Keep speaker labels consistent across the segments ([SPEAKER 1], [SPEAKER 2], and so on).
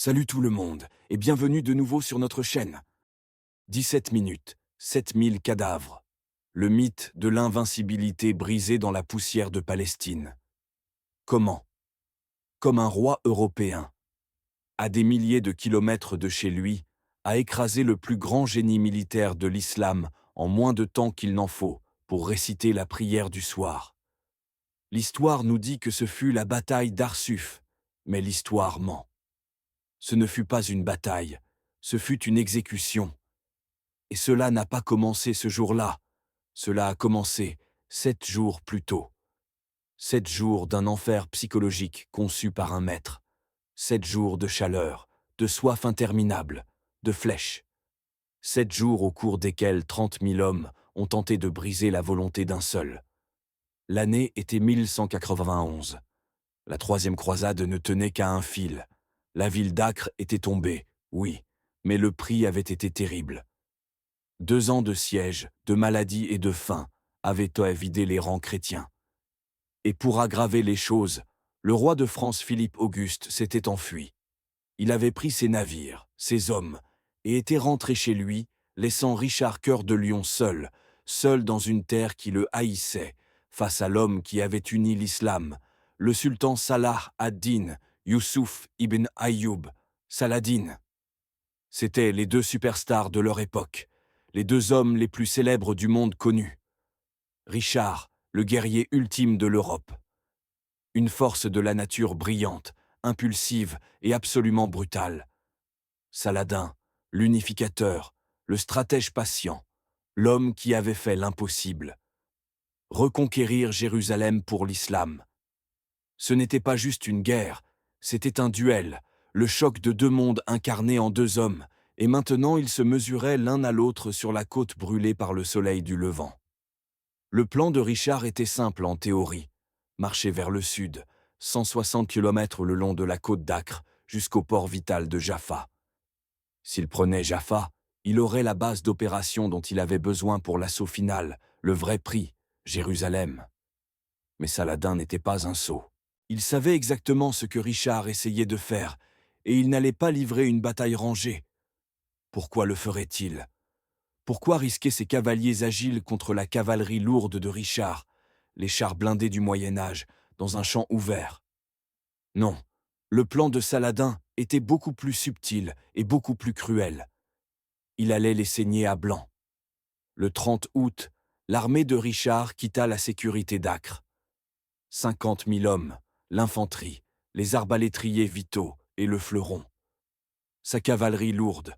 [SPEAKER 1] Salut tout le monde, et bienvenue de nouveau sur notre chaîne. 17 minutes, 7000 cadavres. Le mythe de l'invincibilité brisé dans la poussière de Palestine. Comment? Comme un roi européen, à des milliers de kilomètres de chez lui, a écrasé le plus grand génie militaire de l'islam en moins de temps qu'il n'en faut pour réciter la prière du soir. L'histoire nous dit que ce fut la bataille d'Arsuf, mais l'histoire ment. Ce ne fut pas une bataille, ce fut une exécution. Et cela n'a pas commencé ce jour-là, cela a commencé 7 jours plus tôt. 7 jours d'un enfer psychologique conçu par un maître. 7 jours de chaleur, de soif interminable, de flèches. 7 jours au cours desquels 30 000 hommes ont tenté de briser la volonté d'un seul. L'année était 1191. La troisième croisade ne tenait qu'à un fil. La ville d'Acre était tombée, oui, mais le prix avait été terrible. 2 ans de siège, de maladie et de faim avaient vidé les rangs chrétiens. Et pour aggraver les choses, le roi de France Philippe Auguste s'était enfui. Il avait pris ses navires, ses hommes, et était rentré chez lui, laissant Richard Cœur de Lion seul dans une terre qui le haïssait, face à l'homme qui avait uni l'islam, le sultan Salah ad-Din, Youssouf ibn Ayyub, Saladin. C'étaient les 2 superstars de leur époque, les 2 hommes les plus célèbres du monde connu. Richard, le guerrier ultime de l'Europe. Une force de la nature brillante, impulsive et absolument brutale. Saladin, l'unificateur, le stratège patient, l'homme qui avait fait l'impossible. Reconquérir Jérusalem pour l'islam. Ce n'était pas juste une guerre, c'était un duel, le choc de 2 mondes incarnés en 2 hommes, et maintenant ils se mesuraient l'un à l'autre sur la côte brûlée par le soleil du Levant. Le plan de Richard était simple en théorie. Marcher vers le sud, 160 km le long de la côte d'Acre, jusqu'au port vital de Jaffa. S'il prenait Jaffa, il aurait la base d'opération dont il avait besoin pour l'assaut final, le vrai prix, Jérusalem. Mais Saladin n'était pas un sot. Il savait exactement ce que Richard essayait de faire, et il n'allait pas livrer une bataille rangée. Pourquoi le ferait-il? Pourquoi risquer ses cavaliers agiles contre la cavalerie lourde de Richard, les chars blindés du Moyen-Âge, dans un champ ouvert? Non, le plan de Saladin était beaucoup plus subtil et beaucoup plus cruel. Il allait les saigner à blanc. Le 30 août, l'armée de Richard quitta la sécurité d'Acre. 50 000 hommes, l'infanterie, les arbalétriers vitaux et le fleuron. Sa cavalerie lourde.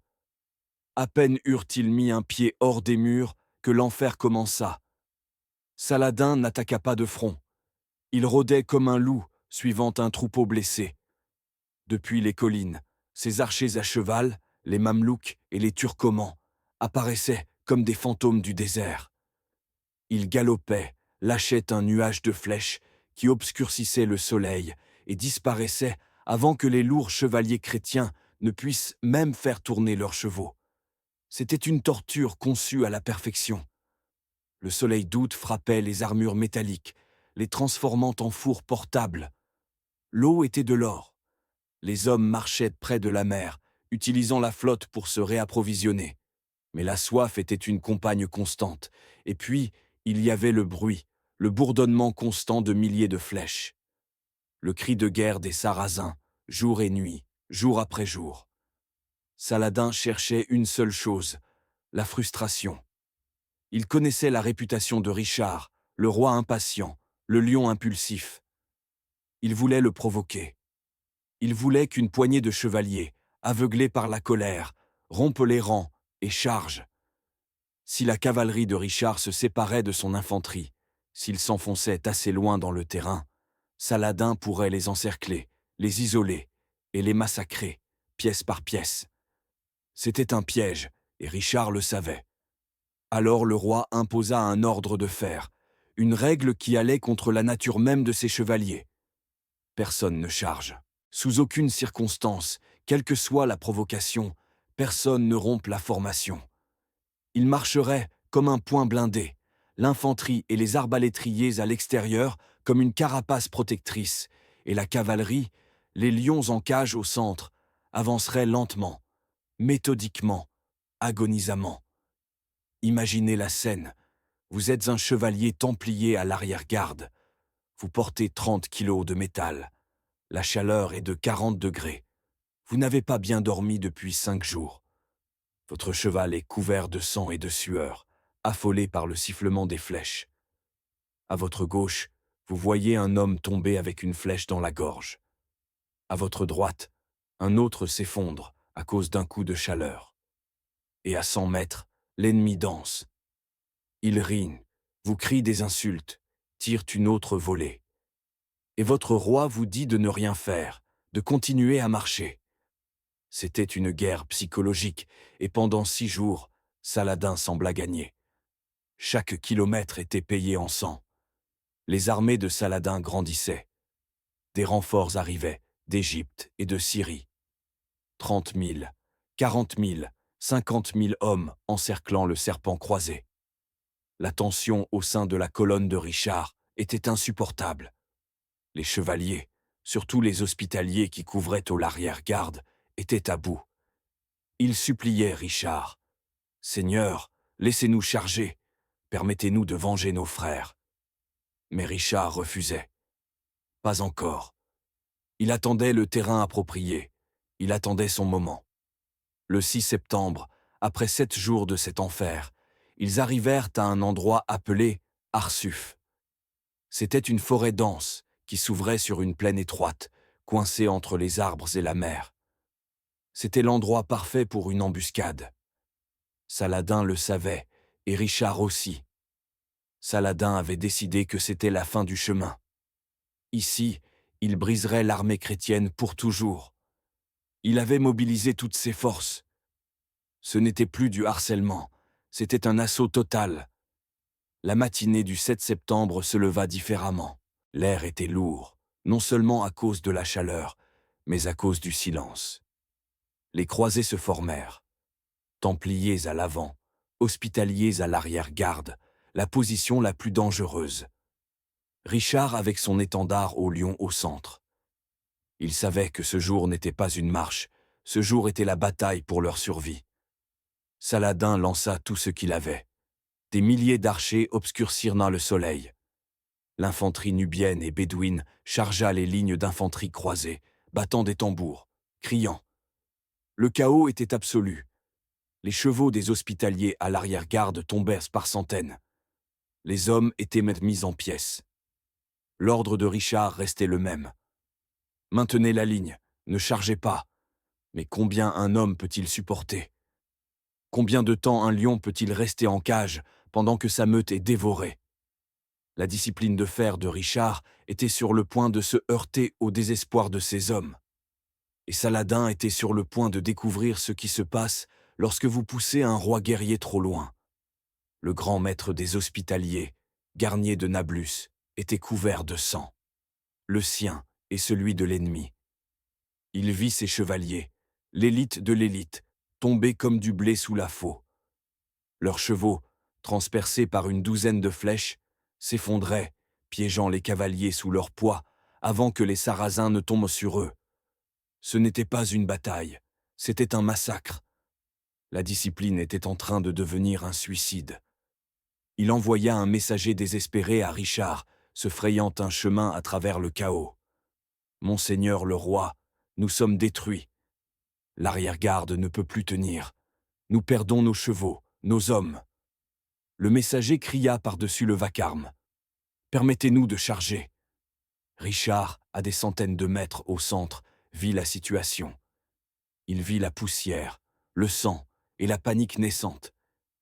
[SPEAKER 1] À peine eurent-ils mis un pied hors des murs que l'enfer commença. Saladin n'attaqua pas de front. Il rôdait comme un loup, suivant un troupeau blessé. Depuis les collines, ses archers à cheval, les Mamelouks et les Turcomans, apparaissaient comme des fantômes du désert. Ils galopaient, lâchaient un nuage de flèches qui obscurcissait le soleil et disparaissaient avant que les lourds chevaliers chrétiens ne puissent même faire tourner leurs chevaux. C'était une torture conçue à la perfection. Le soleil d'août frappait les armures métalliques, les transformant en fours portables. L'eau était de l'or. Les hommes marchaient près de la mer, utilisant la flotte pour se réapprovisionner. Mais la soif était une compagne constante. Et puis, il y avait le bruit, le bourdonnement constant de milliers de flèches. Le cri de guerre des Sarrasins, jour et nuit, jour après jour. Saladin cherchait une seule chose, la frustration. Il connaissait la réputation de Richard, le roi impatient, le lion impulsif. Il voulait le provoquer. Il voulait qu'une poignée de chevaliers, aveuglés par la colère, rompent les rangs et chargent. Si la cavalerie de Richard se séparait de son infanterie, s'ils s'enfonçaient assez loin dans le terrain, Saladin pourrait les encercler, les isoler et les massacrer, pièce par pièce. C'était un piège, et Richard le savait. Alors le roi imposa un ordre de fer, une règle qui allait contre la nature même de ses chevaliers. Personne ne charge. Sous aucune circonstance, quelle que soit la provocation, personne ne rompt la formation. Ils marcheraient comme un point blindé, l'infanterie et les arbalétriers à l'extérieur comme une carapace protectrice, et la cavalerie, les lions en cage au centre, avancerait lentement, méthodiquement, agonisamment. Imaginez la scène. Vous êtes un chevalier templier à l'arrière-garde. Vous portez 30 kilos de métal. La chaleur est de 40 degrés. Vous n'avez pas bien dormi depuis 5 jours. Votre cheval est couvert de sang et de sueur, affolé par le sifflement des flèches. À votre gauche, vous voyez un homme tomber avec une flèche dans la gorge. À votre droite, un autre s'effondre à cause d'un coup de chaleur. Et à 100 mètres, l'ennemi danse. Il rit, vous crie des insultes, tire une autre volée. Et votre roi vous dit de ne rien faire, de continuer à marcher. C'était une guerre psychologique, et pendant 6 jours, Saladin sembla gagner. Chaque kilomètre était payé en sang. Les armées de Saladin grandissaient. Des renforts arrivaient, d'Égypte et de Syrie. 30 000, 40 000, 50 000 hommes encerclant le serpent croisé. La tension au sein de la colonne de Richard était insupportable. Les chevaliers, surtout les hospitaliers qui couvraient au l'arrière-garde, étaient à bout. Ils suppliaient Richard. « Seigneur, laissez-nous charger, permettez-nous de venger nos frères. » Mais Richard refusait. Pas encore. Il attendait le terrain approprié. Il attendait son moment. Le 6 septembre, après 7 jours de cet enfer, ils arrivèrent à un endroit appelé Arsuf. C'était une forêt dense qui s'ouvrait sur une plaine étroite, coincée entre les arbres et la mer. C'était l'endroit parfait pour une embuscade. Saladin le savait, et Richard aussi. Saladin avait décidé que c'était la fin du chemin. Ici, il briserait l'armée chrétienne pour toujours. Il avait mobilisé toutes ses forces. Ce n'était plus du harcèlement, c'était un assaut total. La matinée du 7 septembre se leva différemment. L'air était lourd, non seulement à cause de la chaleur, mais à cause du silence. Les croisées se formèrent. Templiers à l'avant, hospitaliers à l'arrière-garde, la position la plus dangereuse. Richard avec son étendard au lion au centre. Il savait que ce jour n'était pas une marche, ce jour était la bataille pour leur survie. Saladin lança tout ce qu'il avait. Des milliers d'archers obscurcirent le soleil. L'infanterie nubienne et bédouine chargea les lignes d'infanterie croisées, battant des tambours, criant. Le chaos était absolu. Les chevaux des hospitaliers à l'arrière-garde tombèrent par centaines. Les hommes étaient mis en pièces. L'ordre de Richard restait le même. Maintenez la ligne, ne chargez pas. Mais combien un homme peut-il supporter? Combien de temps un lion peut-il rester en cage pendant que sa meute est dévorée? La discipline de fer de Richard était sur le point de se heurter au désespoir de ses hommes. Et Saladin était sur le point de découvrir ce qui se passe lorsque vous poussez un roi guerrier trop loin. Le grand maître des hospitaliers, Garnier de Nablus, était couvert de sang. Le sien et celui de l'ennemi. Il vit ses chevaliers, l'élite de l'élite, tomber comme du blé sous la faux. Leurs chevaux, transpercés par une douzaine de flèches, s'effondraient, piégeant les cavaliers sous leur poids, avant que les Sarrasins ne tombent sur eux. Ce n'était pas une bataille, c'était un massacre. La discipline était en train de devenir un suicide. Il envoya un messager désespéré à Richard, se frayant un chemin à travers le chaos. « Monseigneur le roi, nous sommes détruits. L'arrière-garde ne peut plus tenir. Nous perdons nos chevaux, nos hommes. » Le messager cria par-dessus le vacarme. « Permettez-nous de charger. » Richard, à des centaines de mètres au centre, vit la situation. Il vit la poussière, le sang et la panique naissante,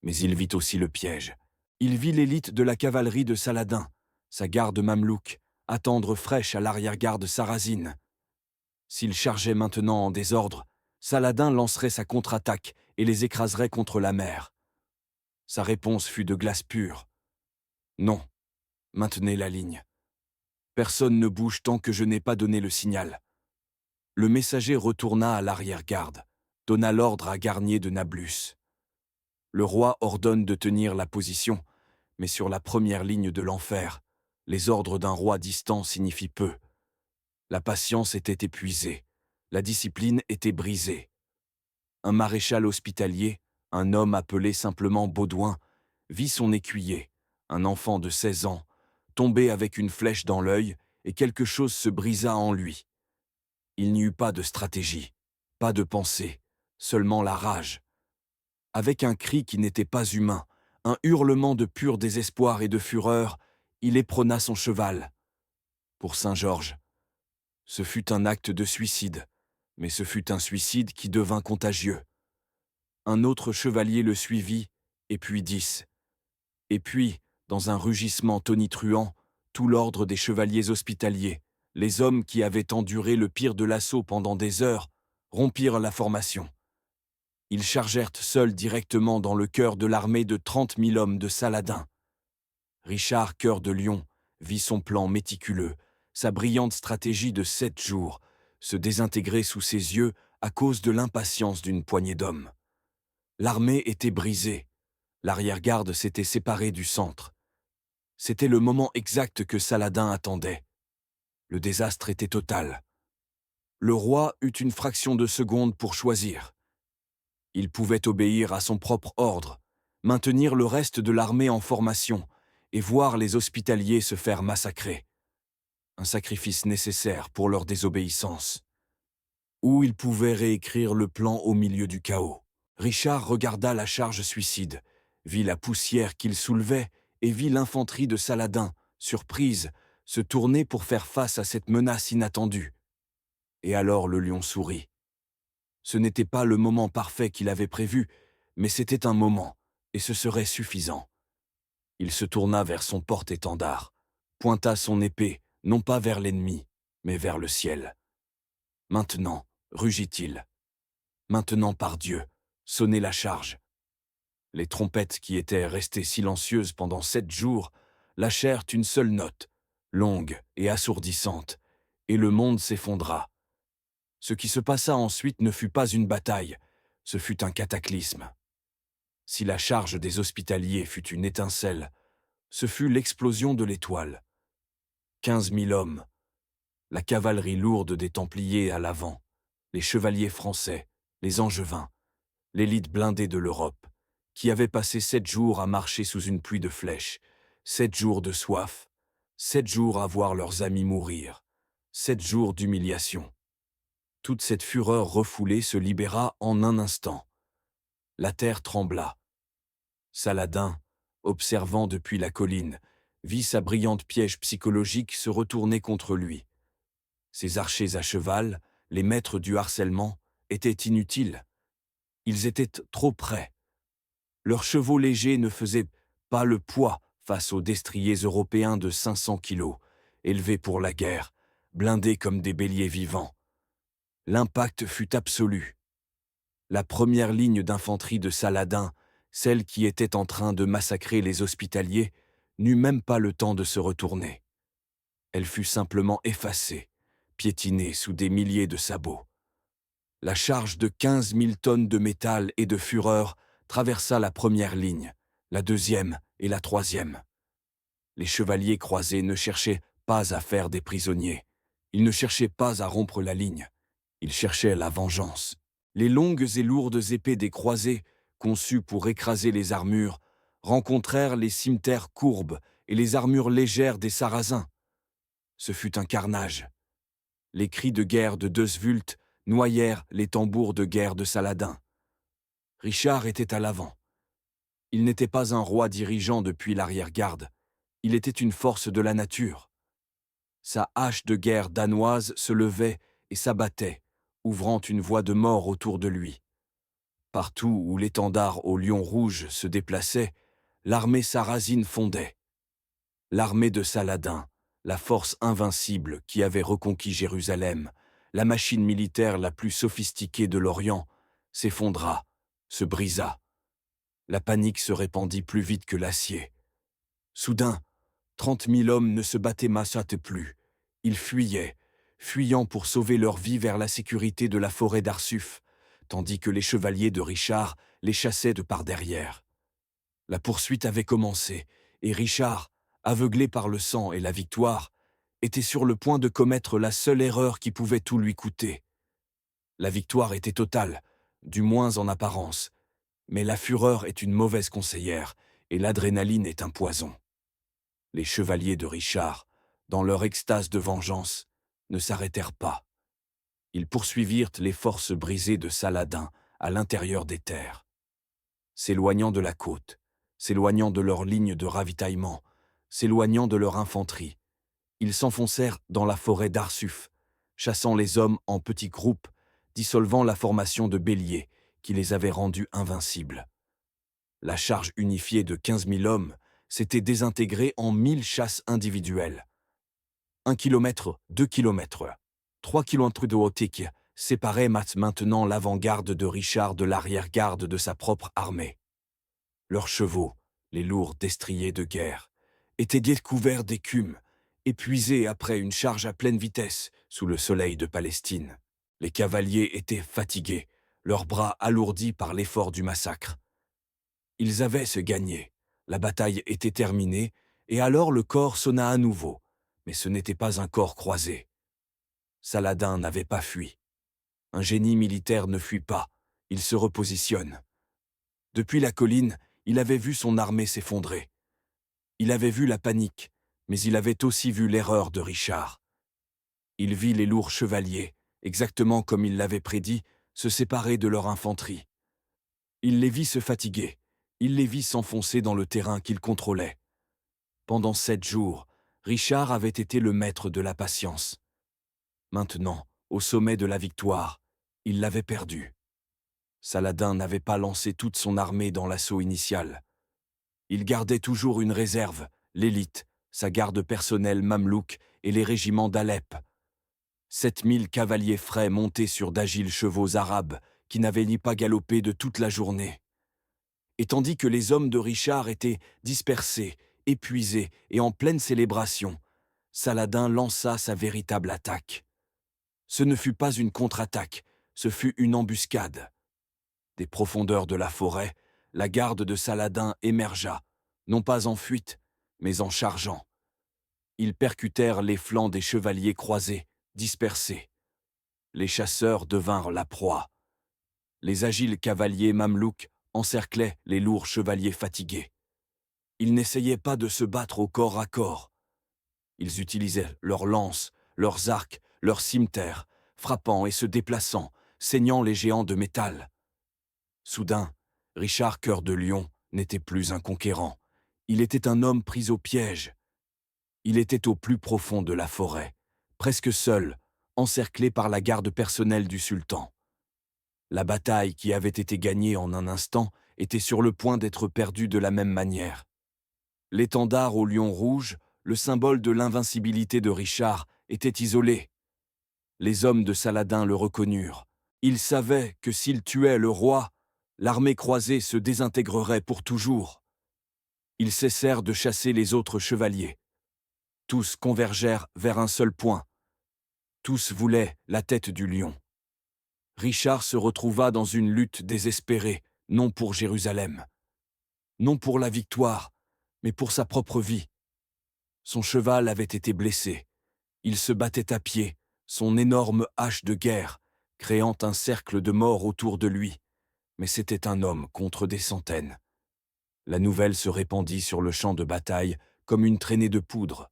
[SPEAKER 1] mais il vit aussi le piège. Il vit l'élite de la cavalerie de Saladin, sa garde mamelouk, attendre fraîche à l'arrière-garde sarrasine. S'il chargeait maintenant en désordre, Saladin lancerait sa contre-attaque et les écraserait contre la mer. Sa réponse fut de glace pure. « Non, maintenez la ligne. Personne ne bouge tant que je n'ai pas donné le signal. » Le messager retourna à l'arrière-garde, donna l'ordre à Garnier de Nablus. Le roi ordonne de tenir la position, mais sur la première ligne de l'enfer, les ordres d'un roi distant signifient peu. La patience était épuisée, La discipline était brisée. Un maréchal hospitalier, un homme appelé simplement Baudouin, vit son écuyer, un enfant de 16 ans, tomber avec une flèche dans l'œil, et quelque chose se brisa en lui. Il n'y eut pas de stratégie, pas de pensée, seulement la rage. Avec un cri qui n'était pas humain, un hurlement de pur désespoir et de fureur, il éperonna son cheval. Pour Saint-Georges, ce fut un acte de suicide, mais ce fut un suicide qui devint contagieux. Un autre chevalier le suivit, et puis 10. Et puis, dans un rugissement tonitruant, tout l'ordre des chevaliers hospitaliers, les hommes qui avaient enduré le pire de l'assaut pendant des heures, rompirent la formation. Ils chargèrent seuls directement dans le cœur de l'armée de 30 000 hommes de Saladin. Richard Cœur de Lion vit son plan méticuleux, sa brillante stratégie de 7 jours, se désintégrer sous ses yeux à cause de l'impatience d'une poignée d'hommes. L'armée était brisée, l'arrière-garde s'était séparée du centre. C'était le moment exact que Saladin attendait. Le désastre était total. Le roi eut une fraction de seconde pour choisir. Il pouvait obéir à son propre ordre, maintenir le reste de l'armée en formation et voir les hospitaliers se faire massacrer. Un sacrifice nécessaire pour leur désobéissance. Ou il pouvait réécrire le plan au milieu du chaos. Richard regarda la charge suicide, vit la poussière qu'il soulevait et vit l'infanterie de Saladin, surprise, se tourner pour faire face à cette menace inattendue. Et alors le lion sourit. Ce n'était pas le moment parfait qu'il avait prévu, mais c'était un moment, et ce serait suffisant. Il se tourna vers son porte-étendard, pointa son épée, non pas vers l'ennemi, mais vers le ciel. Maintenant, rugit-il. Maintenant, par Dieu, sonnez la charge. Les trompettes qui étaient restées silencieuses pendant 7 jours lâchèrent une seule note, longue et assourdissante, et le monde s'effondra. Ce qui se passa ensuite ne fut pas une bataille, ce fut un cataclysme. Si la charge des hospitaliers fut une étincelle, ce fut l'explosion de l'étoile. 15 000 hommes, la cavalerie lourde des Templiers à l'avant, les chevaliers français, les Angevins, l'élite blindée de l'Europe, qui avait passé 7 jours à marcher sous une pluie de flèches, 7 jours de soif, 7 jours à voir leurs amis mourir, 7 jours d'humiliation. Toute cette fureur refoulée se libéra en un instant. La terre trembla. Saladin, observant depuis la colline, vit sa brillante piège psychologique se retourner contre lui. Ses archers à cheval, les maîtres du harcèlement, étaient inutiles. Ils étaient trop près. Leurs chevaux légers ne faisaient pas le poids face aux destriers européens de 500 kilos, élevés pour la guerre, blindés comme des béliers vivants. L'impact fut absolu. La première ligne d'infanterie de Saladin, celle qui était en train de massacrer les hospitaliers, n'eut même pas le temps de se retourner. Elle fut simplement effacée, piétinée sous des milliers de sabots. La charge de 15 000 tonnes de métal et de fureur traversa la première ligne, la deuxième et la troisième. Les chevaliers croisés ne cherchaient pas à faire des prisonniers. Ils ne cherchaient pas à rompre la ligne. Ils cherchaient la vengeance. Les longues et lourdes épées des croisés, conçues pour écraser les armures, rencontrèrent les cimeterres courbes et les armures légères des Sarrasins. Ce fut un carnage. Les cris de guerre de Deusvult noyèrent les tambours de guerre de Saladin. Richard était à l'avant. Il n'était pas un roi dirigeant depuis l'arrière-garde. Il était une force de la nature. Sa hache de guerre danoise se levait et s'abattait, ouvrant une voie de mort autour de lui. Partout où l'étendard au lion rouge se déplaçait, l'armée sarrasine fondait. L'armée de Saladin, la force invincible qui avait reconquis Jérusalem, la machine militaire la plus sophistiquée de l'Orient, s'effondra, se brisa. La panique se répandit plus vite que l'acier. Soudain, 30 000 hommes ne se battaient plus. Ils fuyaient, fuyant pour sauver leur vie vers la sécurité de la forêt d'Arsuf, tandis que les chevaliers de Richard les chassaient de par derrière. La poursuite avait commencé, et Richard, aveuglé par le sang et la victoire, était sur le point de commettre la seule erreur qui pouvait tout lui coûter. La victoire était totale, du moins en apparence, mais la fureur est une mauvaise conseillère et l'adrénaline est un poison. Les chevaliers de Richard, dans leur extase de vengeance, ne s'arrêtèrent pas. Ils poursuivirent les forces brisées de Saladin à l'intérieur des terres. S'éloignant de la côte, s'éloignant de leur ligne de ravitaillement, s'éloignant de leur infanterie, ils s'enfoncèrent dans la forêt d'Arsuf, chassant les hommes en petits groupes, dissolvant la formation de béliers qui les avait rendus invincibles. La charge unifiée de 15 000 hommes s'était désintégrée en 1000 chasses individuelles. 1 kilomètre, 2 kilomètres, 3 kilomètres de Haute séparaient maintenant l'avant-garde de Richard de l'arrière-garde de sa propre armée. Leurs chevaux, les lourds destriers de guerre, étaient découverts d'écume, épuisés après une charge à pleine vitesse sous le soleil de Palestine. Les cavaliers étaient fatigués, leurs bras alourdis par l'effort du massacre. Ils avaient se gagné, la bataille était terminée, et alors le corps sonna à nouveau, mais ce n'était pas un corps croisé. Saladin n'avait pas fui. Un génie militaire ne fuit pas, il se repositionne. Depuis la colline, il avait vu son armée s'effondrer. Il avait vu la panique, mais il avait aussi vu l'erreur de Richard. Il vit les lourds chevaliers, exactement comme il l'avait prédit, se séparer de leur infanterie. Il les vit se fatiguer, il les vit s'enfoncer dans le terrain qu'il contrôlait. Pendant 7 jours, Richard avait été le maître de la patience. Maintenant, au sommet de la victoire, il l'avait perdu. Saladin n'avait pas lancé toute son armée dans l'assaut initial. Il gardait toujours une réserve, l'élite, sa garde personnelle mamelouk et les régiments d'Alep. 7000 cavaliers frais montés sur d'agiles chevaux arabes qui n'avaient ni pas galopé de toute la journée. Et tandis que les hommes de Richard étaient dispersés, épuisés et en pleine célébration, Saladin lança sa véritable attaque. Ce ne fut pas une contre-attaque, ce fut une embuscade. Des profondeurs de la forêt, la garde de Saladin émergea, non pas en fuite, mais en chargeant. Ils percutèrent les flancs des chevaliers croisés, dispersés. Les chasseurs devinrent la proie. Les agiles cavaliers mamelouks encerclaient les lourds chevaliers fatigués. Ils n'essayaient pas de se battre au corps à corps. Ils utilisaient leurs lances, leurs arcs, leurs cimetères, frappant et se déplaçant, saignant les géants de métal. Soudain, Richard Cœur de Lion n'était plus un conquérant. Il était un homme pris au piège. Il était au plus profond de la forêt, presque seul, encerclé par la garde personnelle du sultan. La bataille qui avait été gagnée en un instant était sur le point d'être perdue de la même manière. L'étendard au lion rouge, le symbole de l'invincibilité de Richard, était isolé. Les hommes de Saladin le reconnurent. Ils savaient que s'ils tuaient le roi, l'armée croisée se désintégrerait pour toujours. Ils cessèrent de chasser les autres chevaliers. Tous convergèrent vers un seul point. Tous voulaient la tête du lion. Richard se retrouva dans une lutte désespérée, non pour Jérusalem, non pour la victoire, mais pour sa propre vie. Son cheval avait été blessé. Il se battait à pied, son énorme hache de guerre, créant un cercle de mort autour de lui. Mais c'était un homme contre des centaines. La nouvelle se répandit sur le champ de bataille comme une traînée de poudre.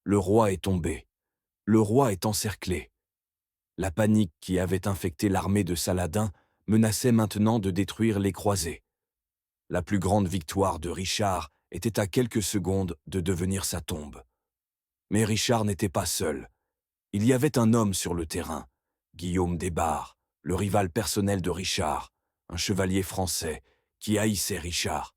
[SPEAKER 1] Le roi est tombé. Le roi est encerclé. La panique qui avait infecté l'armée de Saladin menaçait maintenant de détruire les croisés. La plus grande victoire de Richard était à quelques secondes de devenir sa tombe. Mais Richard n'était pas seul. Il y avait un homme sur le terrain, Guillaume des Barres, le rival personnel de Richard, un chevalier français qui haïssait Richard.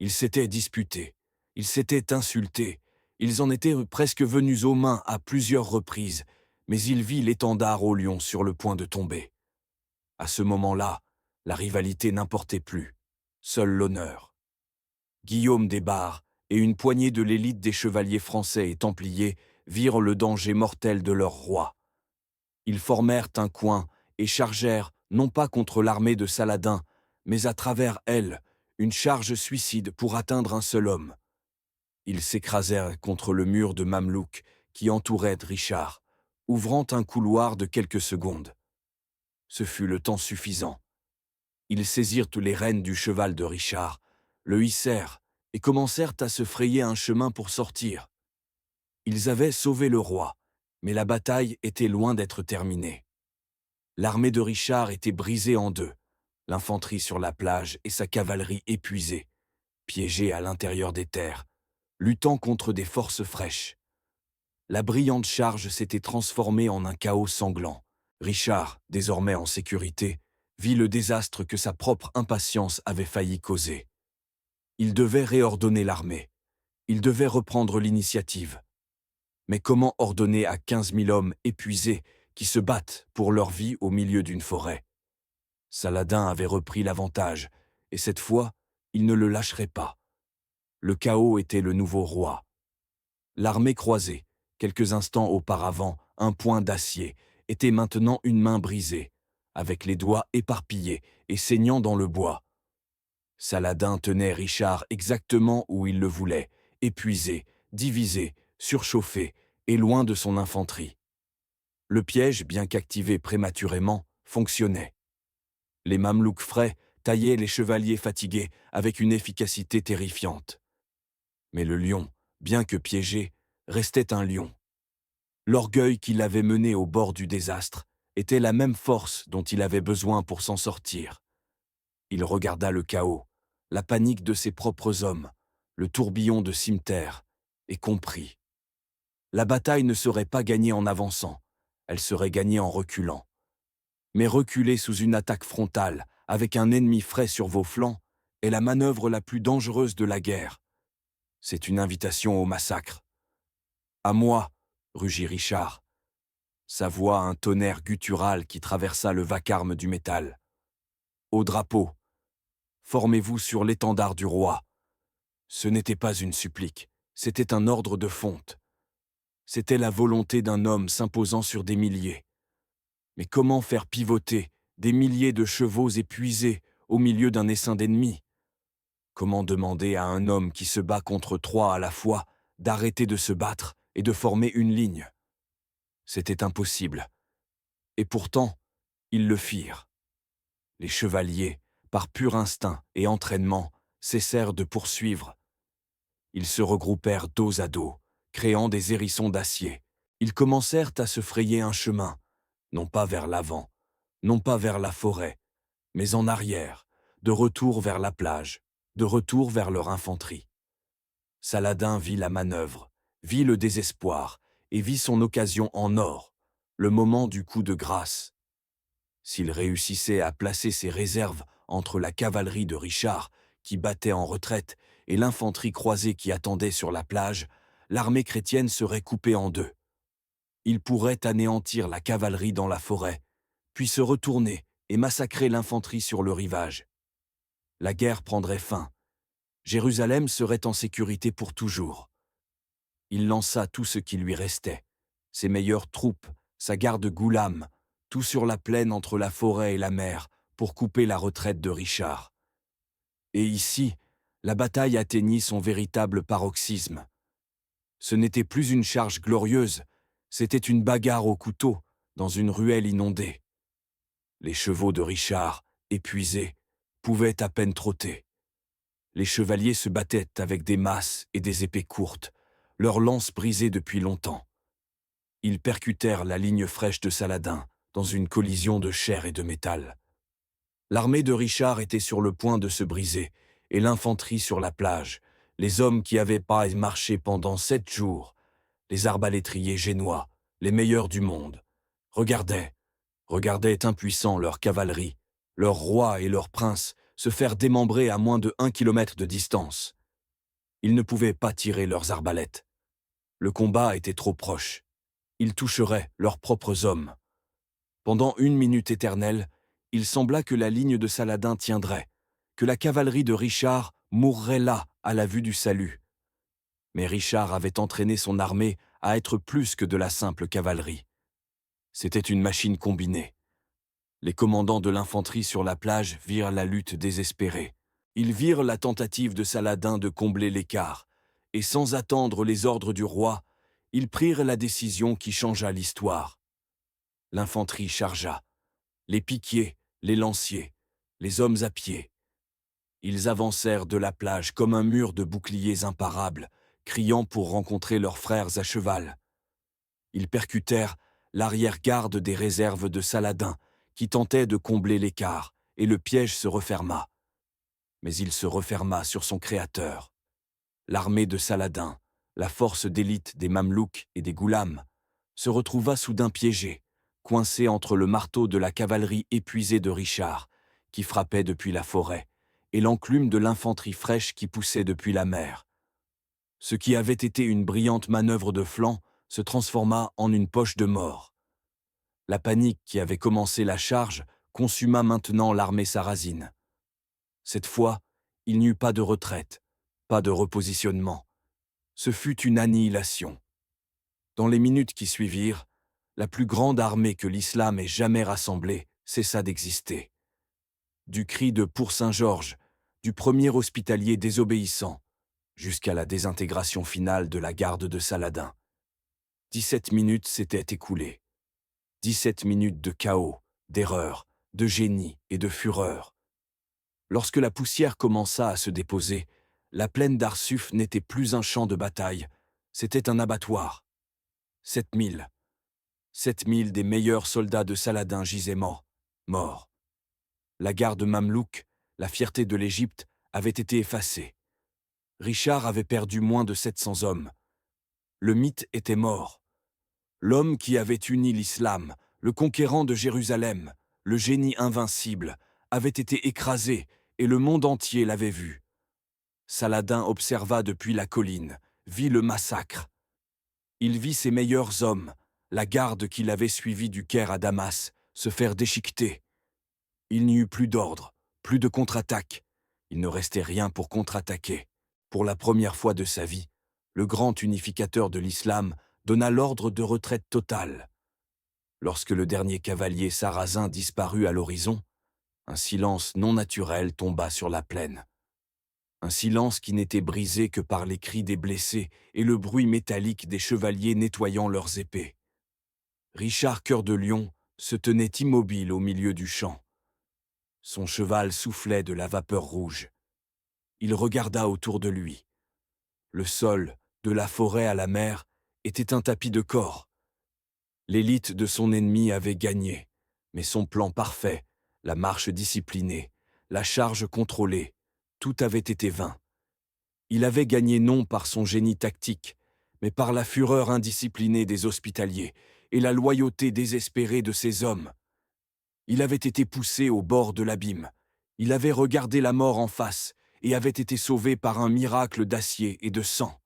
[SPEAKER 1] Ils s'étaient disputés, ils s'étaient insultés, ils en étaient presque venus aux mains à plusieurs reprises, mais il vit l'étendard au lion sur le point de tomber. À ce moment-là, la rivalité n'importait plus, seul l'honneur. Guillaume des Barres et une poignée de l'élite des chevaliers français et templiers virent le danger mortel de leur roi. Ils formèrent un coin et chargèrent, non pas contre l'armée de Saladin, mais à travers elle, une charge suicide pour atteindre un seul homme. Ils s'écrasèrent contre le mur de Mamelouk qui entourait Richard, ouvrant un couloir de quelques secondes. Ce fut le temps suffisant. Ils saisirent les rênes du cheval de Richard, le hissèrent et commencèrent à se frayer un chemin pour sortir. Ils avaient sauvé le roi, mais la bataille était loin d'être terminée. L'armée de Richard était brisée en deux, l'infanterie sur la plage et sa cavalerie épuisée, piégée à l'intérieur des terres, luttant contre des forces fraîches. La brillante charge s'était transformée en un chaos sanglant. Richard, désormais en sécurité, vit le désastre que sa propre impatience avait failli causer. Il devait réordonner l'armée. Il devait reprendre l'initiative. Mais comment ordonner à 15 000 hommes épuisés qui se battent pour leur vie au milieu d'une forêt? Saladin avait repris l'avantage, et cette fois, il ne le lâcherait pas. Le chaos était le nouveau roi. L'armée croisée, quelques instants auparavant un poing d'acier, était maintenant une main brisée, avec les doigts éparpillés et saignant dans le bois. Saladin tenait Richard exactement où il le voulait, épuisé, divisé, surchauffé et loin de son infanterie. Le piège, bien qu'activé prématurément, fonctionnait. Les Mamelouks frais taillaient les chevaliers fatigués avec une efficacité terrifiante. Mais le lion, bien que piégé, restait un lion. L'orgueil qui l'avait mené au bord du désastre était la même force dont il avait besoin pour s'en sortir. Il regarda le chaos, la panique de ses propres hommes, le tourbillon de cimeterres, et comprit. La bataille ne serait pas gagnée en avançant, elle serait gagnée en reculant. Mais reculer sous une attaque frontale, avec un ennemi frais sur vos flancs, est la manœuvre la plus dangereuse de la guerre. C'est une invitation au massacre. « À moi !» rugit Richard. Sa voix un tonnerre guttural qui traversa le vacarme du métal. « Au drapeau ! Formez-vous sur l'étendard du roi !» Ce n'était pas une supplique, c'était un ordre de fonte. C'était la volonté d'un homme s'imposant sur des milliers. Mais comment faire pivoter des milliers de chevaux épuisés au milieu d'un essaim d'ennemis? Comment demander à un homme qui se bat contre trois à la fois d'arrêter de se battre et de former une ligne? C'était impossible. Et pourtant, ils le firent. Les chevaliers, par pur instinct et entraînement, cessèrent de poursuivre. Ils se regroupèrent dos à dos, créant des hérissons d'acier. Ils commencèrent à se frayer un chemin, non pas vers l'avant, non pas vers la forêt, mais en arrière, de retour vers la plage, de retour vers leur infanterie. Saladin vit la manœuvre, vit le désespoir, et vit son occasion en or, le moment du coup de grâce. S'il réussissait à placer ses réserves entre la cavalerie de Richard, qui battait en retraite, et l'infanterie croisée qui attendait sur la plage, l'armée chrétienne serait coupée en deux. Il pourrait anéantir la cavalerie dans la forêt, puis se retourner et massacrer l'infanterie sur le rivage. La guerre prendrait fin. Jérusalem serait en sécurité pour toujours. Il lança tout ce qui lui restait, ses meilleures troupes, sa garde Goulam, tout sur la plaine entre la forêt et la mer, pour couper la retraite de Richard. Et ici, la bataille atteignit son véritable paroxysme. Ce n'était plus une charge glorieuse, c'était une bagarre au couteau, dans une ruelle inondée. Les chevaux de Richard, épuisés, pouvaient à peine trotter. Les chevaliers se battaient avec des masses et des épées courtes, leurs lances brisées depuis longtemps. Ils percutèrent la ligne fraîche de Saladin, dans une collision de chair et de métal. L'armée de Richard était sur le point de se briser, et l'infanterie sur la plage, les hommes qui avaient pas marché pendant 7 jours, les arbalétriers génois, les meilleurs du monde, regardaient impuissants leur cavalerie, leur roi et leur prince se faire démembrer à moins de 1 kilomètre de distance. Ils ne pouvaient pas tirer leurs arbalètes. Le combat était trop proche. Ils toucheraient leurs propres hommes. Pendant 1 minute éternelle, il sembla que la ligne de Saladin tiendrait, que la cavalerie de Richard mourrait là, à la vue du salut. Mais Richard avait entraîné son armée à être plus que de la simple cavalerie. C'était une machine combinée. Les commandants de l'infanterie sur la plage virent la lutte désespérée. Ils virent la tentative de Saladin de combler l'écart, et sans attendre les ordres du roi, ils prirent la décision qui changea l'histoire. L'infanterie chargea. les piquiers, les lanciers, les hommes à pied. Ils avancèrent de la plage comme un mur de boucliers imparables, criant pour rencontrer leurs frères à cheval. Ils percutèrent l'arrière-garde des réserves de Saladin, qui tentait de combler l'écart, et le piège se referma. Mais il se referma sur son créateur. L'armée de Saladin, la force d'élite des Mamelouks et des Goulams, se retrouva soudain piégée, coincée entre le marteau de la cavalerie épuisée de Richard, qui frappait depuis la forêt, et l'enclume de l'infanterie fraîche qui poussait depuis la mer. Ce qui avait été une brillante manœuvre de flanc se transforma en une poche de mort. La panique qui avait commencé la charge consuma maintenant l'armée sarrasine. Cette fois, il n'y eut pas de retraite, pas de repositionnement. Ce fut une annihilation. Dans les minutes qui suivirent, la plus grande armée que l'islam ait jamais rassemblée cessa d'exister. Du cri de Pour Saint-Georges, du premier hospitalier désobéissant, jusqu'à la désintégration finale de la garde de Saladin. 17 minutes s'étaient écoulées. 17 minutes de chaos, d'erreur, de génie et de fureur. Lorsque la poussière commença à se déposer, la plaine d'Arsuf n'était plus un champ de bataille, c'était un abattoir. 7000. 7000 des meilleurs soldats de Saladin gisaient morts. La garde mamelouk, la fierté de l'Égypte, avait été effacée. Richard avait perdu moins de 700 hommes. Le mythe était mort. L'homme qui avait uni l'islam, le conquérant de Jérusalem, le génie invincible, avait été écrasé et le monde entier l'avait vu. Saladin observa depuis la colline, vit le massacre. Il vit ses meilleurs hommes, la garde qui l'avait suivi du Caire à Damas, se faire déchiqueter. Il n'y eut plus d'ordre, plus de contre-attaque. Il ne restait rien pour contre-attaquer. Pour la première fois de sa vie, le grand unificateur de l'islam donna l'ordre de retraite totale. Lorsque le dernier cavalier sarrasin disparut à l'horizon, un silence non naturel tomba sur la plaine. Un silence qui n'était brisé que par les cris des blessés et le bruit métallique des chevaliers nettoyant leurs épées. Richard Cœur de Lion se tenait immobile au milieu du champ. Son cheval soufflait de la vapeur rouge. Il regarda autour de lui. Le sol, de la forêt à la mer, était un tapis de corps. L'élite de son ennemi avait gagné, mais son plan parfait, la marche disciplinée, la charge contrôlée, tout avait été vain. Il avait gagné non par son génie tactique, mais par la fureur indisciplinée des hospitaliers et la loyauté désespérée de ses hommes. Il avait été poussé au bord de l'abîme. Il avait regardé la mort en face et avait été sauvé par un miracle d'acier et de sang.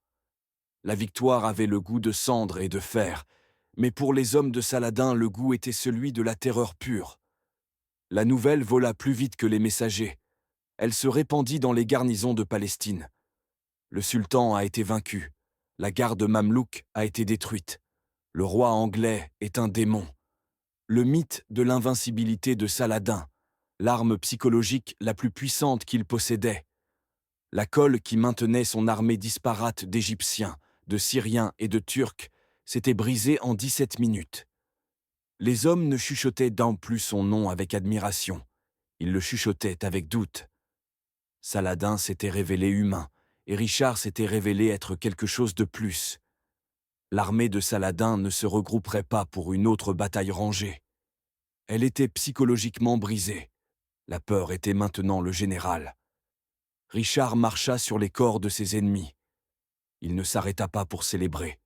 [SPEAKER 1] La victoire avait le goût de cendre et de fer, mais pour les hommes de Saladin, le goût était celui de la terreur pure. La nouvelle vola plus vite que les messagers. Elle se répandit dans les garnisons de Palestine. Le sultan a été vaincu. La garde mamelouk a été détruite. Le roi anglais est un démon. Le mythe de l'invincibilité de Saladin, l'arme psychologique la plus puissante qu'il possédait. La colle qui maintenait son armée disparate d'Égyptiens, de Syriens et de Turcs s'était brisée en 17 minutes. Les hommes ne chuchotaient d'un plus son nom avec admiration. Ils le chuchotaient avec doute. Saladin s'était révélé humain, et Richard s'était révélé être quelque chose de plus. L'armée de Saladin ne se regrouperait pas pour une autre bataille rangée. Elle était psychologiquement brisée. La peur était maintenant le général. Richard marcha sur les corps de ses ennemis. Il ne s'arrêta pas pour célébrer.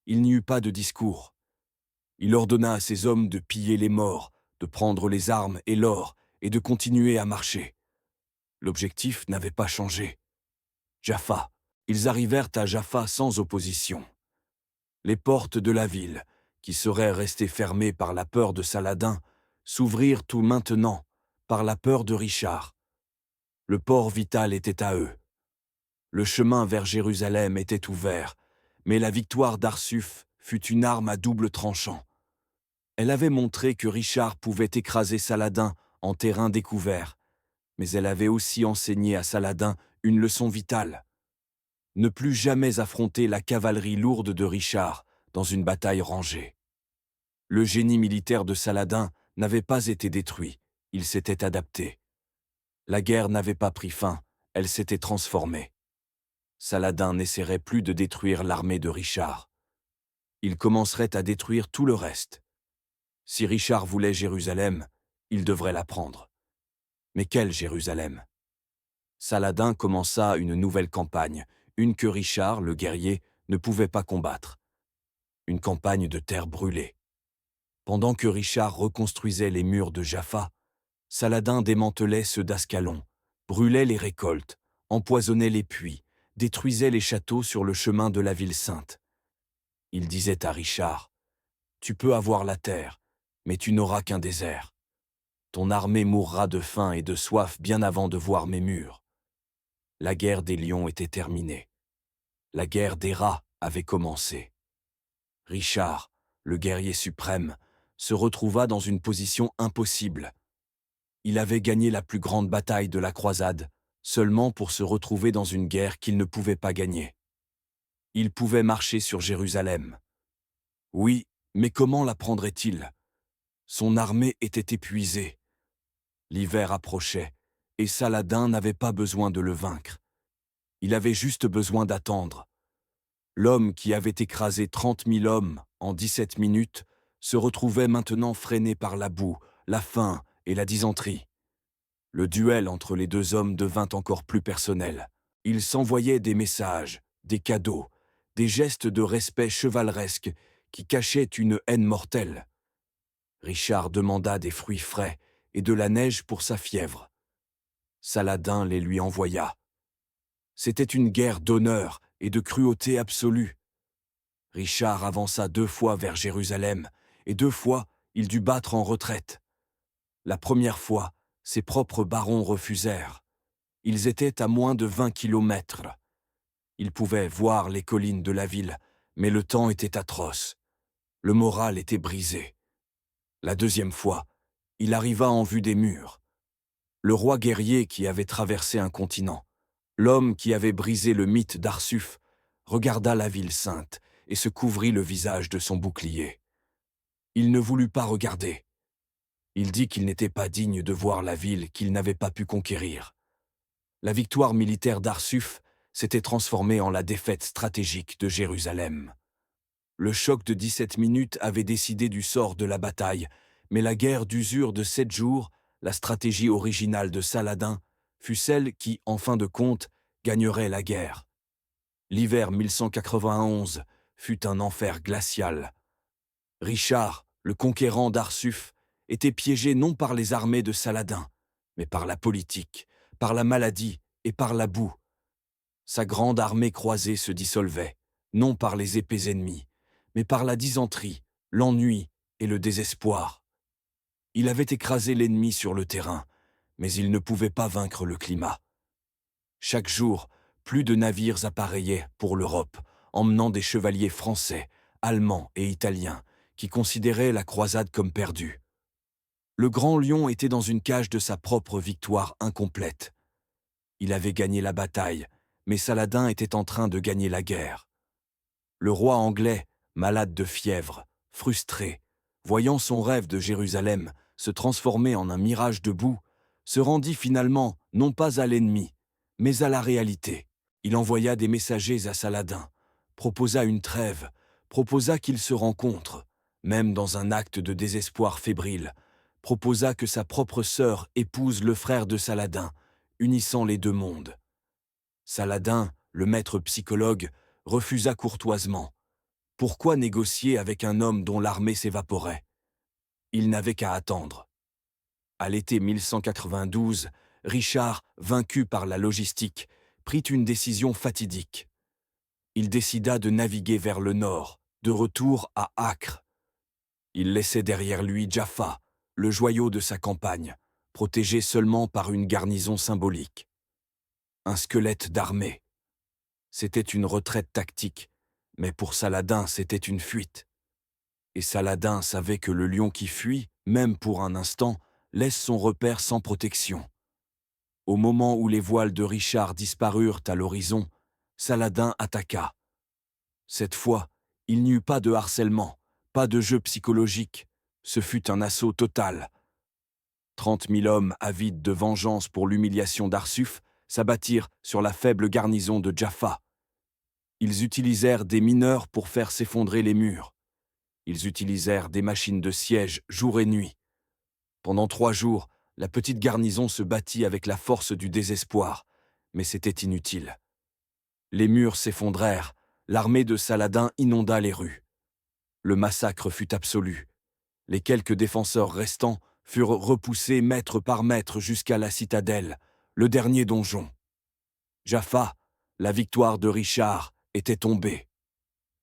[SPEAKER 1] Il n'y eut pas de discours. Il ordonna à ses hommes de piller les morts, de prendre les armes et l'or, et de continuer à marcher. L'objectif n'avait pas changé. Jaffa. Ils arrivèrent à Jaffa sans opposition. Les portes de la ville, qui seraient restées fermées par la peur de Saladin, s'ouvrirent tout maintenant, par la peur de Richard. Le port vital était à eux. Le chemin vers Jérusalem était ouvert, mais la victoire d'Arsuf fut une arme à double tranchant. Elle avait montré que Richard pouvait écraser Saladin en terrain découvert, mais elle avait aussi enseigné à Saladin une leçon vitale. Ne plus jamais affronter la cavalerie lourde de Richard dans une bataille rangée. Le génie militaire de Saladin n'avait pas été détruit, il s'était adapté. La guerre n'avait pas pris fin, elle s'était transformée. Saladin n'essaierait plus de détruire l'armée de Richard. Il commencerait à détruire tout le reste. Si Richard voulait Jérusalem, il devrait la prendre. Mais quelle Jérusalem? Saladin commença une nouvelle campagne, une que Richard, le guerrier, ne pouvait pas combattre. Une campagne de terre brûlée. Pendant que Richard reconstruisait les murs de Jaffa, Saladin démantelait ceux d'Ascalon, brûlait les récoltes, empoisonnait les puits, détruisait les châteaux sur le chemin de la ville sainte. Il disait à Richard, « Tu peux avoir la terre, mais tu n'auras qu'un désert. Ton armée mourra de faim et de soif bien avant de voir mes murs. » La guerre des lions était terminée. La guerre des rats avait commencé. Richard, le guerrier suprême, se retrouva dans une position impossible. Il avait gagné la plus grande bataille de la croisade, seulement pour se retrouver dans une guerre qu'il ne pouvait pas gagner. Il pouvait marcher sur Jérusalem. Oui, mais comment la prendrait-il? Son armée était épuisée. L'hiver approchait, et Saladin n'avait pas besoin de le vaincre. Il avait juste besoin d'attendre. L'homme qui avait écrasé 30 000 hommes en 17 minutes se retrouvait maintenant freiné par la boue, la faim et la dysenterie. Le duel entre les deux hommes devint encore plus personnel. Ils s'envoyaient des messages, des cadeaux, des gestes de respect chevaleresques qui cachaient une haine mortelle. Richard demanda des fruits frais et de la neige pour sa fièvre. Saladin les lui envoya. C'était une guerre d'honneur et de cruauté absolue. Richard avança 2 fois vers Jérusalem, et 2 fois, il dut battre en retraite. La première fois, ses propres barons refusèrent. Ils étaient à moins de 20 kilomètres. Ils pouvaient voir les collines de la ville, mais le temps était atroce. Le moral était brisé. La deuxième fois, il arriva en vue des murs. Le roi guerrier qui avait traversé un continent, l'homme qui avait brisé le mythe d'Arsuf, regarda la ville sainte et se couvrit le visage de son bouclier. Il ne voulut pas regarder. Il dit qu'il n'était pas digne de voir la ville qu'il n'avait pas pu conquérir. La victoire militaire d'Arsuf s'était transformée en la défaite stratégique de Jérusalem. Le choc de 17 minutes avait décidé du sort de la bataille, mais la guerre d'usure de 7 jours, la stratégie originale de Saladin, fut celle qui, en fin de compte, gagnerait la guerre. L'hiver 1191 fut un enfer glacial. Richard, le conquérant d'Arsuf, était piégé non par les armées de Saladin, mais par la politique, par la maladie et par la boue. Sa grande armée croisée se dissolvait, non par les épées ennemies, mais par la dysenterie, l'ennui et le désespoir. Il avait écrasé l'ennemi sur le terrain, mais il ne pouvait pas vaincre le climat. Chaque jour, plus de navires appareillaient pour l'Europe, emmenant des chevaliers français, allemands et italiens, qui considéraient la croisade comme perdue. Le Grand Lion était dans une cage de sa propre victoire incomplète. Il avait gagné la bataille, mais Saladin était en train de gagner la guerre. Le roi anglais, malade de fièvre, frustré, voyant son rêve de Jérusalem se transformer en un mirage de boue, se rendit finalement non pas à l'ennemi, mais à la réalité. Il envoya des messagers à Saladin, proposa une trêve, proposa qu'ils se rencontrent, même dans un acte de désespoir fébrile, proposa que sa propre sœur épouse le frère de Saladin, unissant les deux mondes. Saladin, le maître psychologue, refusa courtoisement. Pourquoi négocier avec un homme dont l'armée s'évaporait? Il n'avait qu'à attendre. À l'été 1192, Richard, vaincu par la logistique, prit une décision fatidique. Il décida de naviguer vers le nord, de retour à Acre. Il laissait derrière lui Jaffa, le joyau de sa campagne, protégé seulement par une garnison symbolique. Un squelette d'armée. C'était une retraite tactique, mais pour Saladin, c'était une fuite. Et Saladin savait que le lion qui fuit, même pour un instant, laisse son repère sans protection. Au moment où les voiles de Richard disparurent à l'horizon, Saladin attaqua. Cette fois, il n'y eut pas de harcèlement, pas de jeu psychologique. Ce fut un assaut total, 30 000 hommes avides de vengeance pour l'humiliation d'Arsuf s'abattirent sur la faible garnison de Jaffa. Ils utilisèrent des mineurs pour faire s'effondrer les murs. Ils utilisèrent des machines de siège jour et nuit. Pendant 3 jours, la petite garnison se battit avec la force du désespoir, mais c'était inutile. Les murs s'effondrèrent, l'armée de Saladin inonda les rues. Le massacre fut absolu. Les quelques défenseurs restants furent repoussés mètre par mètre jusqu'à la citadelle, le dernier donjon. Jaffa, la victoire de Richard, était tombée.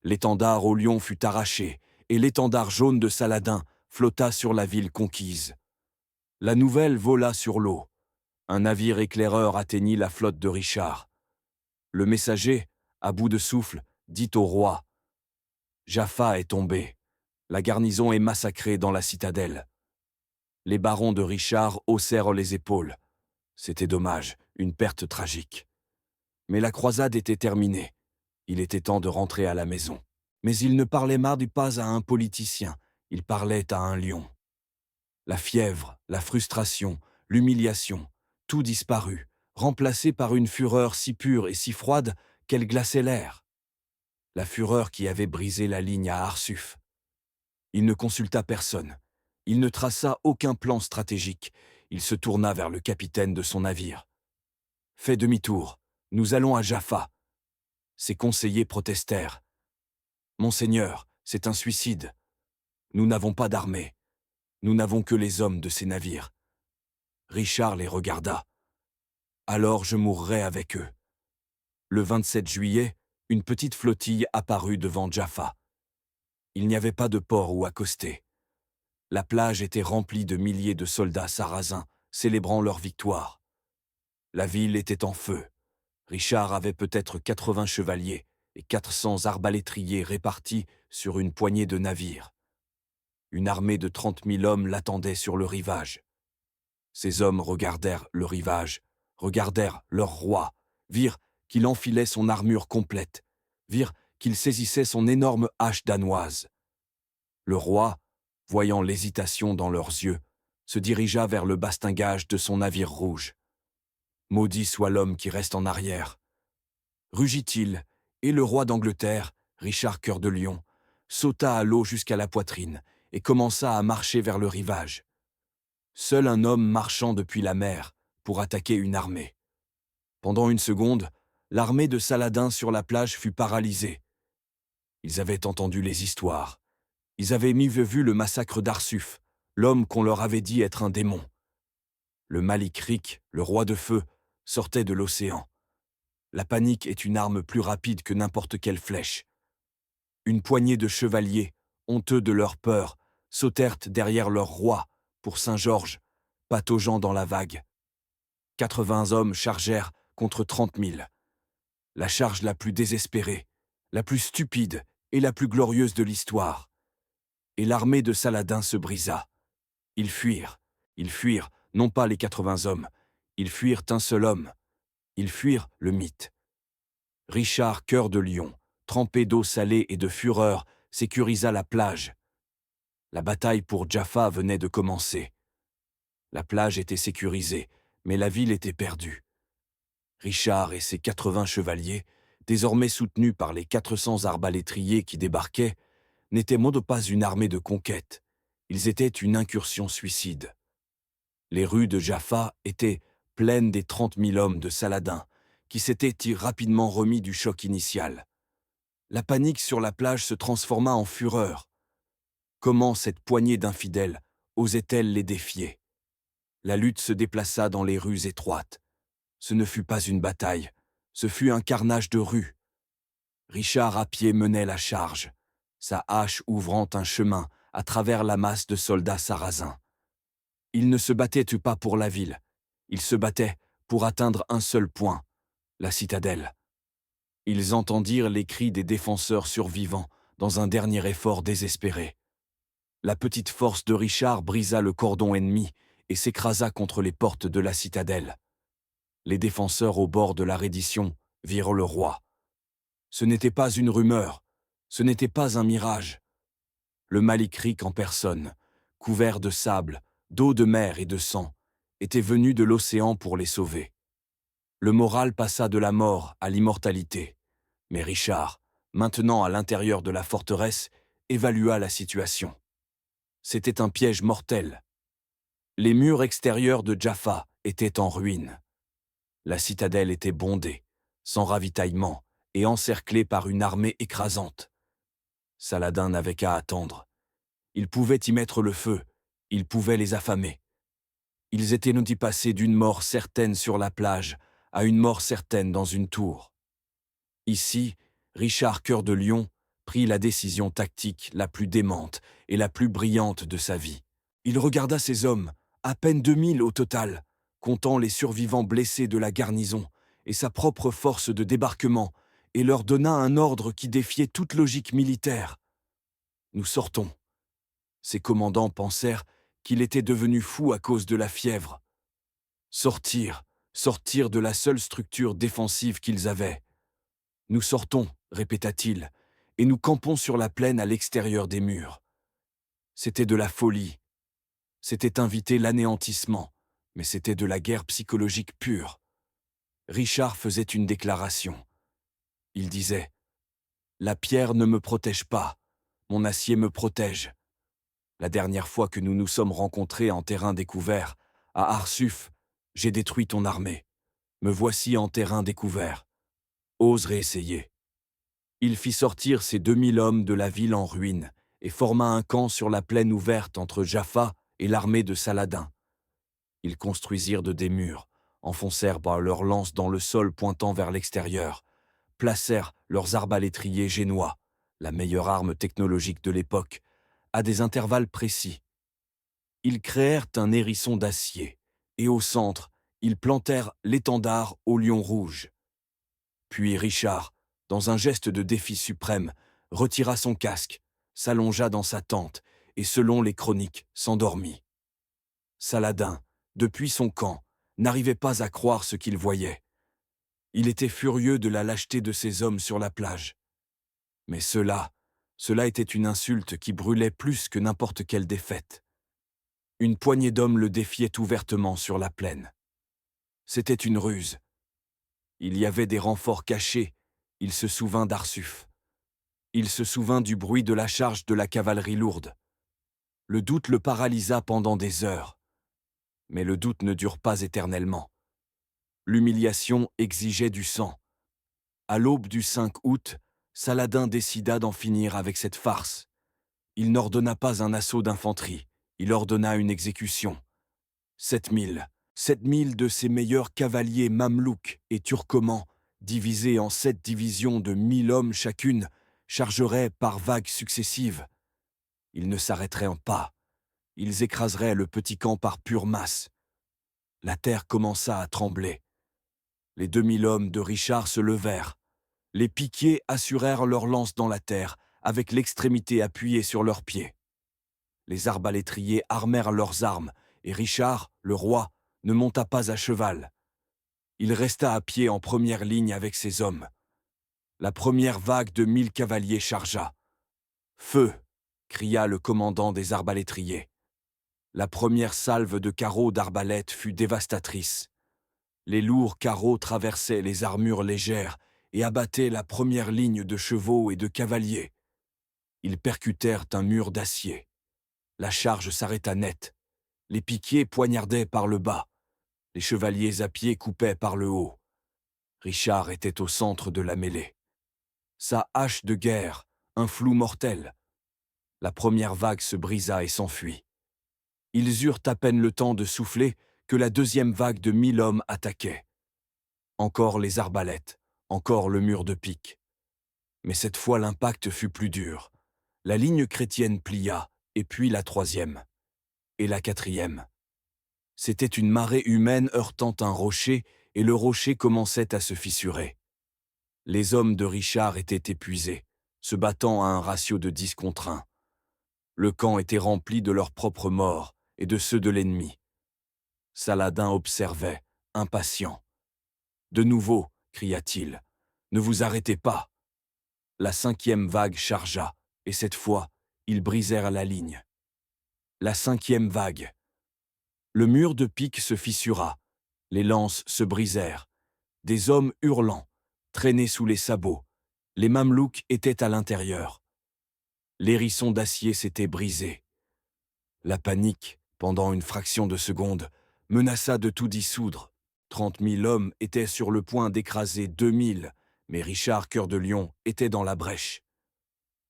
[SPEAKER 1] L'étendard au lion fut arraché, et l'étendard jaune de Saladin flotta sur la ville conquise. La nouvelle vola sur l'eau. Un navire éclaireur atteignit la flotte de Richard. Le messager, à bout de souffle, dit au roi « Jaffa est tombé. La garnison est massacrée dans la citadelle. » Les barons de Richard haussèrent les épaules. C'était dommage, une perte tragique. Mais la croisade était terminée. Il était temps de rentrer à la maison. Mais il ne parlait pas à un politicien, il parlait à un lion. La fièvre, la frustration, l'humiliation, tout disparut, remplacé par une fureur si pure et si froide qu'elle glaçait l'air. La fureur qui avait brisé la ligne à Arsuf. Il ne consulta personne. Il ne traça aucun plan stratégique. Il se tourna vers le capitaine de son navire. « Fais demi-tour, nous allons à Jaffa. » Ses conseillers protestèrent. « Monseigneur, c'est un suicide. Nous n'avons pas d'armée. Nous n'avons que les hommes de ces navires. » Richard les regarda. « Alors je mourrai avec eux. » Le 27 juillet, une petite flottille apparut devant Jaffa. Il n'y avait pas de port où accoster. La plage était remplie de milliers de soldats sarrasins, célébrant leur victoire. La ville était en feu. Richard avait peut-être 80 chevaliers et 400 arbalétriers répartis sur une poignée de navires. Une armée de 30 000 hommes l'attendait sur le rivage. Ces hommes regardèrent le rivage, regardèrent leur roi, virent qu'il enfilait son armure complète, virent qu'il saisissait son énorme hache danoise. Le roi, voyant l'hésitation dans leurs yeux, se dirigea vers le bastingage de son navire rouge. « Maudit soit l'homme qui reste en arrière !» Rugit-il, et le roi d'Angleterre, Richard Cœur de Lion, sauta à l'eau jusqu'à la poitrine et commença à marcher vers le rivage. Seul un homme marchant depuis la mer pour attaquer une armée. Pendant une seconde, l'armée de Saladin sur la plage fut paralysée. Ils avaient entendu les histoires. Ils avaient vu le massacre d'Arsuf, l'homme qu'on leur avait dit être un démon. Le Malik Rik, le roi de feu, sortait de l'océan. La panique est une arme plus rapide que n'importe quelle flèche. Une poignée de chevaliers, honteux de leur peur, sautèrent derrière leur roi, pour Saint-Georges, pataugeant dans la vague. 80 hommes chargèrent contre 30 000. La charge la plus désespérée, la plus stupide et la plus glorieuse de l'histoire. Et l'armée de Saladin se brisa. Ils fuirent, non pas les 80 hommes, ils fuirent un seul homme. Ils fuirent le mythe. Richard Cœur de Lion, trempé d'eau salée et de fureur, sécurisa la plage. La bataille pour Jaffa venait de commencer. La plage était sécurisée, mais la ville était perdue. Richard et ses 80 chevaliers, désormais soutenus par les 400 arbalétriers qui débarquaient, n'étaient pas une armée de conquête. Ils étaient une incursion suicide. Les rues de Jaffa étaient pleines des 30 000 hommes de Saladin, qui s'étaient rapidement remis du choc initial. La panique sur la plage se transforma en fureur. Comment cette poignée d'infidèles osait-elle les défier? La lutte se déplaça dans les rues étroites. Ce ne fut pas une bataille, ce fut un carnage de rue. Richard à pied menait la charge, sa hache ouvrant un chemin à travers la masse de soldats sarrasins. Il ne se battait pas pour la ville, il se battait pour atteindre un seul point, la citadelle. Ils entendirent les cris des défenseurs survivants dans un dernier effort désespéré. La petite force de Richard brisa le cordon ennemi et s'écrasa contre les portes de la citadelle. Les défenseurs au bord de la reddition virent le roi. Ce n'était pas une rumeur, ce n'était pas un mirage. Le Malik Rik en personne, couvert de sable, d'eau de mer et de sang, étaient venus de l'océan pour les sauver. Le moral passa de la mort à l'immortalité. Mais Richard, maintenant à l'intérieur de la forteresse, évalua la situation. C'était un piège mortel. Les murs extérieurs de Jaffa étaient en ruine. La citadelle était bondée, sans ravitaillement, et encerclée par une armée écrasante. Saladin n'avait qu'à attendre. Il pouvait y mettre le feu, il pouvait les affamer. Ils étaient nous d'y passer d'une mort certaine sur la plage à une mort certaine dans une tour. Ici, Richard Cœur de Lion prit la décision tactique la plus démente et la plus brillante de sa vie. Il regarda ses hommes, à peine 2000 au total, comptant les survivants blessés de la garnison et sa propre force de débarquement, et leur donna un ordre qui défiait toute logique militaire. « Nous sortons !» Ses commandants pensèrent qu'il était devenu fou à cause de la fièvre. Sortir, sortir de la seule structure défensive qu'ils avaient. « Nous sortons !» répéta-t-il, « et nous campons sur la plaine à l'extérieur des murs. » C'était de la folie. C'était inviter l'anéantissement, mais c'était de la guerre psychologique pure. Richard faisait une déclaration. Il disait « La pierre ne me protège pas, mon acier me protège. La dernière fois que nous nous sommes rencontrés en terrain découvert, à Arsuf, j'ai détruit ton armée. Me voici en terrain découvert. Ose réessayer. » Il fit sortir ses 2000 hommes de la ville en ruine et forma un camp sur la plaine ouverte entre Jaffa et l'armée de Saladin. Ils construisirent des murs, enfoncèrent par leurs lances dans le sol pointant vers l'extérieur, placèrent leurs arbalétriers génois, la meilleure arme technologique de l'époque, à des intervalles précis. Ils créèrent un hérisson d'acier, et au centre, ils plantèrent l'étendard au lion rouge. Puis Richard, dans un geste de défi suprême, retira son casque, s'allongea dans sa tente, et selon les chroniques, s'endormit. Saladin, depuis son camp, n'arrivait pas à croire ce qu'il voyait. Il était furieux de la lâcheté de ces hommes sur la plage. Mais cela était une insulte qui brûlait plus que n'importe quelle défaite. Une poignée d'hommes le défiait ouvertement sur la plaine. C'était une ruse. Il y avait des renforts cachés, il se souvint d'Arsuf. Il se souvint du bruit de la charge de la cavalerie lourde. Le doute le paralysa pendant des heures. Mais le doute ne dure pas éternellement. L'humiliation exigeait du sang. À l'aube du 5 août, Saladin décida d'en finir avec cette farce. Il n'ordonna pas un assaut d'infanterie, il ordonna une exécution. 7000 de ses meilleurs cavaliers mamelouks et turcomans, divisés en 7 divisions de 1000 hommes chacune, chargeraient par vagues successives. Ils ne s'arrêteraient pas. Ils écraseraient le petit camp par pure masse. La terre commença à trembler. Les 2000 hommes de Richard se levèrent. Les piquiers assurèrent leurs lances dans la terre, avec l'extrémité appuyée sur leurs pieds. Les arbalétriers armèrent leurs armes, et Richard, le roi, ne monta pas à cheval. Il resta à pied en première ligne avec ses hommes. La première vague de 1000 cavaliers chargea. « Feu !» cria le commandant des arbalétriers. La première salve de carreaux d'arbalète fut dévastatrice. Les lourds carreaux traversaient les armures légères et abattaient la première ligne de chevaux et de cavaliers. Ils percutèrent un mur d'acier. La charge s'arrêta net. Les piquiers poignardaient par le bas. Les chevaliers à pied coupaient par le haut. Richard était au centre de la mêlée. Sa hache de guerre, un flou mortel. La première vague se brisa et s'enfuit. Ils eurent à peine le temps de souffler que la deuxième vague de 1000 hommes attaquait. Encore les arbalètes, encore le mur de pique. Mais cette fois l'impact fut plus dur. La ligne chrétienne plia, et puis la troisième. Et la quatrième. C'était une marée humaine heurtant un rocher, et le rocher commençait à se fissurer. Les hommes de Richard étaient épuisés, se battant à un ratio de 10 contre 1. Le camp était rempli de leurs propres morts et de ceux de l'ennemi. Saladin observait, impatient. « De nouveau, cria-t-il, ne vous arrêtez pas. » La cinquième vague chargea, et cette fois, ils brisèrent la ligne. La cinquième vague. Le mur de pique se fissura, les lances se brisèrent, des hommes hurlant, traînés sous les sabots, les Mamelouks étaient à l'intérieur. L'hérisson d'acier s'était brisé. La panique, pendant une fraction de seconde, menaça de tout dissoudre. 30 000 hommes étaient sur le point d'écraser 2000, mais Richard Cœur de Lion était dans la brèche.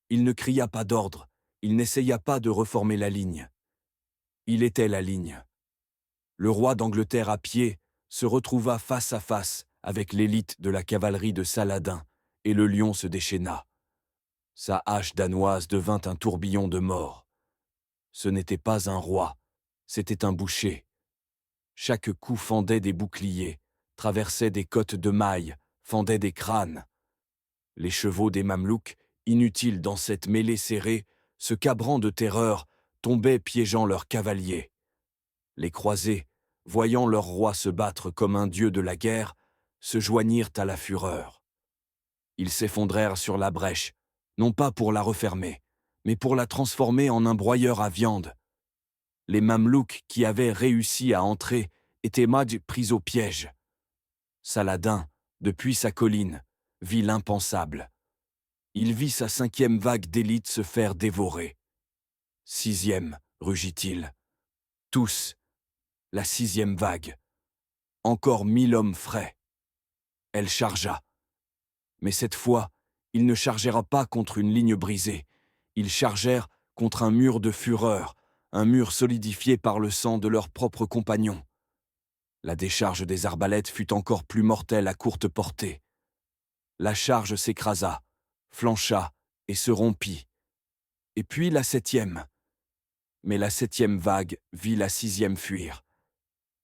[SPEAKER 1] Il ne cria pas d'ordre, il n'essaya pas de reformer la ligne. Il était la ligne. Le roi d'Angleterre à pied se retrouva face à face avec l'élite de la cavalerie de Saladin, et le lion se déchaîna. Sa hache danoise devint un tourbillon de mort. Ce n'était pas un roi, c'était un boucher. Chaque coup fendait des boucliers, traversait des côtes de mailles, fendait des crânes. Les chevaux des Mamelouks, inutiles dans cette mêlée serrée, se cabrant de terreur, tombaient piégeant leurs cavaliers. Les croisés, voyant leur roi se battre comme un dieu de la guerre, se joignirent à la fureur. Ils s'effondrèrent sur la brèche, non pas pour la refermer, mais pour la transformer en un broyeur à viande. Les Mamelouks qui avaient réussi à entrer étaient pris au piège. Saladin, depuis sa colline, vit l'impensable. Il vit sa 5e vague d'élite se faire dévorer. 6e, rugit-il. Tous, la 6e vague. Encore 1000 hommes frais. Elle chargea. Mais cette fois, ils ne chargèrent pas contre une ligne brisée. Ils chargèrent contre un mur de fureur, un mur solidifié par le sang de leurs propres compagnons. La décharge des arbalètes fut encore plus mortelle à courte portée. La charge s'écrasa, flancha et se rompit. Et puis la 7e. Mais la 7e vague vit la 6e fuir.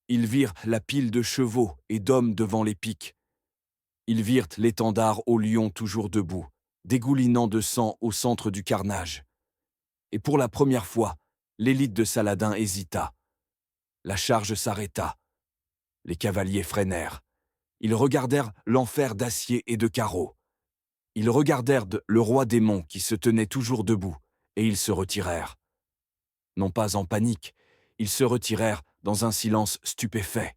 [SPEAKER 1] Ils virent la pile de chevaux et d'hommes devant les piques. Ils virent l'étendard au lion toujours debout, dégoulinant de sang au centre du carnage. Et pour la première fois, l'élite de Saladin hésita. La charge s'arrêta. Les cavaliers freinèrent. Ils regardèrent l'enfer d'acier et de carreaux. Ils regardèrent le roi démon qui se tenait toujours debout, et ils se retirèrent. Non pas en panique, ils se retirèrent dans un silence stupéfait.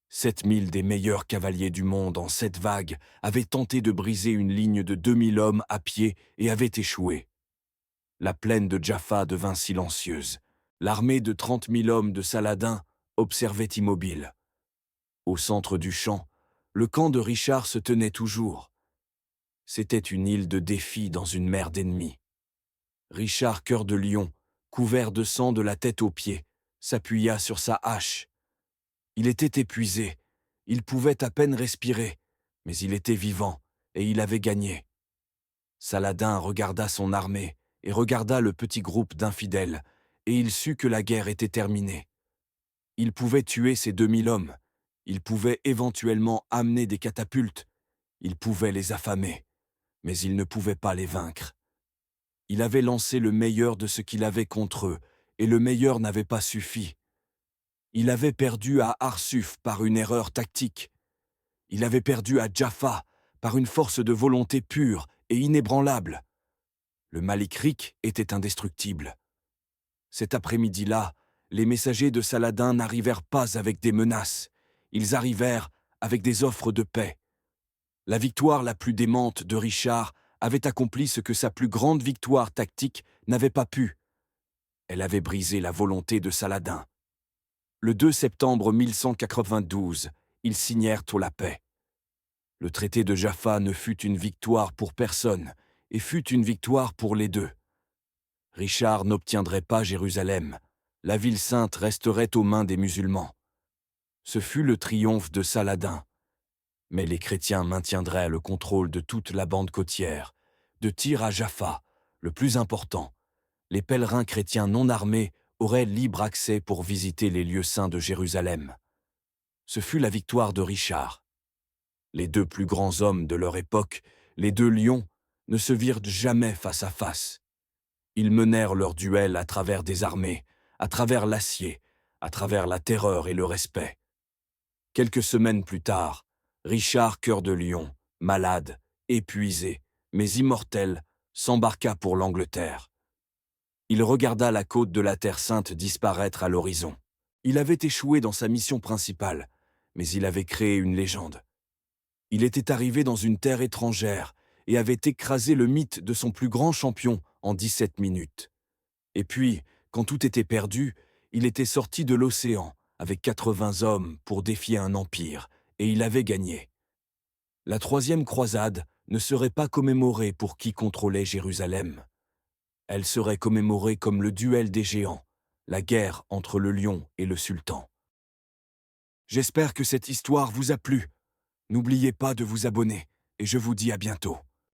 [SPEAKER 1] 7000 des meilleurs cavaliers du monde en 7 vagues avaient tenté de briser une ligne de 2000 hommes à pied et avaient échoué. La plaine de Jaffa devint silencieuse. L'armée de 30 000 hommes de Saladin observait immobile. Au centre du champ, le camp de Richard se tenait toujours. C'était une île de défi dans une mer d'ennemis. Richard Cœur de Lion, couvert de sang de la tête aux pieds, s'appuya sur sa hache. Il était épuisé, il pouvait à peine respirer, mais il était vivant, et il avait gagné. Saladin regarda son armée, et regarda le petit groupe d'infidèles, et il sut que la guerre était terminée. Il pouvait tuer ces 2000 hommes, il pouvait éventuellement amener des catapultes, il pouvait les affamer, mais il ne pouvait pas les vaincre. Il avait lancé le meilleur de ce qu'il avait contre eux, et le meilleur n'avait pas suffi. Il avait perdu à Arsuf par une erreur tactique. Il avait perdu à Jaffa par une force de volonté pure et inébranlable. Le Malik Rik était indestructible. Cet après-midi-là, les messagers de Saladin n'arrivèrent pas avec des menaces. Ils arrivèrent avec des offres de paix. La victoire la plus démente de Richard avait accompli ce que sa plus grande victoire tactique n'avait pas pu. Elle avait brisé la volonté de Saladin. Le 2 septembre 1192, ils signèrent la paix. Le traité de Jaffa ne fut une victoire pour personne, et fut une victoire pour les deux. Richard n'obtiendrait pas Jérusalem, la ville sainte resterait aux mains des musulmans. Ce fut le triomphe de Saladin. Mais les chrétiens maintiendraient le contrôle de toute la bande côtière, de Tyr à Jaffa, le plus important. Les pèlerins chrétiens non armés auraient libre accès pour visiter les lieux saints de Jérusalem. Ce fut la victoire de Richard. Les deux plus grands hommes de leur époque, les deux lions, ne se virent jamais face à face. Ils menèrent leur duel à travers des armées, à travers l'acier, à travers la terreur et le respect. Quelques semaines plus tard, Richard Cœur de Lion, malade, épuisé, mais immortel, s'embarqua pour l'Angleterre. Il regarda la côte de la Terre Sainte disparaître à l'horizon. Il avait échoué dans sa mission principale, mais il avait créé une légende. Il était arrivé dans une terre étrangère et avait écrasé le mythe de son plus grand champion en 17 minutes. Et puis, quand tout était perdu, il était sorti de l'océan avec 80 hommes pour défier un empire, et il avait gagné. La troisième croisade ne serait pas commémorée pour qui contrôlait Jérusalem. Elle serait commémorée comme le duel des géants, la guerre entre le lion et le sultan. J'espère que cette histoire vous a plu. N'oubliez pas de vous abonner, et je vous dis à bientôt.